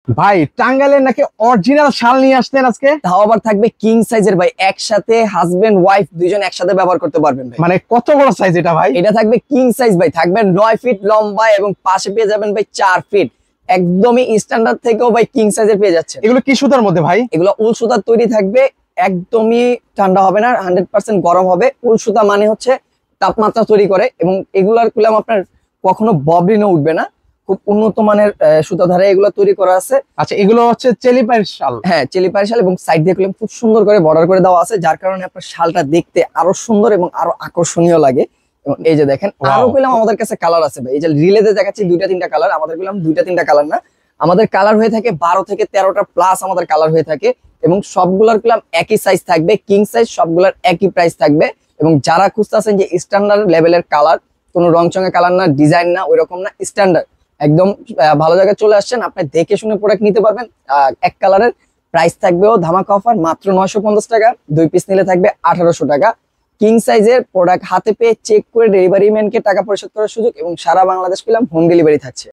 ভাই টাঙ্গাইলের নাকি অরিজিনাল শাল নিয়ে আসতেন আজকে। তাও আবার থাকবে কিং সাইজের ভাই, একসাথে হাজবেন্ড ওয়াইফ দুইজন একসাথে ব্যবহার করতে পারবেন ভাই। মানে কত বড় সাইজ এটা ভাই? এটা থাকবে কিং সাইজ ভাই, থাকবে 9 ফিট লম্বা এবং পাশে পেয়ে যাবেন ভাই 4 ফিট। একদমই স্ট্যান্ডার্ড থেকেও ভাই কিং সাইজের পেয়ে যাচ্ছে। এগুলো কি সুতার মধ্যে ভাই? এগুলো উল সুতার তৈরি থাকবে, একদমই ঠান্ডা হবে না, 100% গরম হবে। উল সুতা মানে হচ্ছে তাপমাত্রা তৈরি করে, এবং এগুলার কুলাম আপনার কখনো ববলিনও উঠবে না। খুব উন্নত মানের সুতা ধারে এগুলো তৈরি করা আছে। আচ্ছা, এগুলো হচ্ছে চেলিপাইর শাল। হ্যাঁ, চেলিপাই শাল, এবং সাইড দিয়ে কুলাম খুব সুন্দর করে বর্ডার করে দেওয়া আছে, যার কারণে আপনার শালটা দেখতে আরো সুন্দর এবং আরো আকর্ষণীয় লাগে। এবং এই যে দেখেন, আরো কইলাম আমাদের কাছে কালার আছে ভাই। এই যে রিলেতে দেখাচ্ছি 2-3টা কালার, আমাদের কইলাম 2-3টা কালার না, আমাদের কালার হয়ে থাকে 12 থেকে 13টা প্লাস আমাদের কালার হয়ে থাকে। এবং সবগুলার কইলাম একই সাইজ থাকবে, কিং সাইজ, সবগুলার একই প্রাইস থাকবে। এবং যারা খুঁজতেছেন যে স্ট্যান্ডার্ড লেভেলের কালার, কোনো রংচঙে কালার না, ডিজাইন না, ওইরকম না, স্ট্যান্ডার্ড একদম ভালো জায়গায় চলে আসছেন, আপনি দেখে শুনে প্রোডাক্ট নিতে পারবেন। এক কালারের প্রাইস থাকবেও ধামাকা অফার মাত্র 950 টাকা, 2 পিস নিলে থাকবে 1800 টাকা। কিং সাইজের প্রোডাক্ট হাতে পেয়ে চেক করে ডেলিভারি ম্যানকে টাকা পরিশোধ করার সুযোগ, এবং সারা বাংলাদেশ পেলাম হোম ডেলিভারি থাকছে।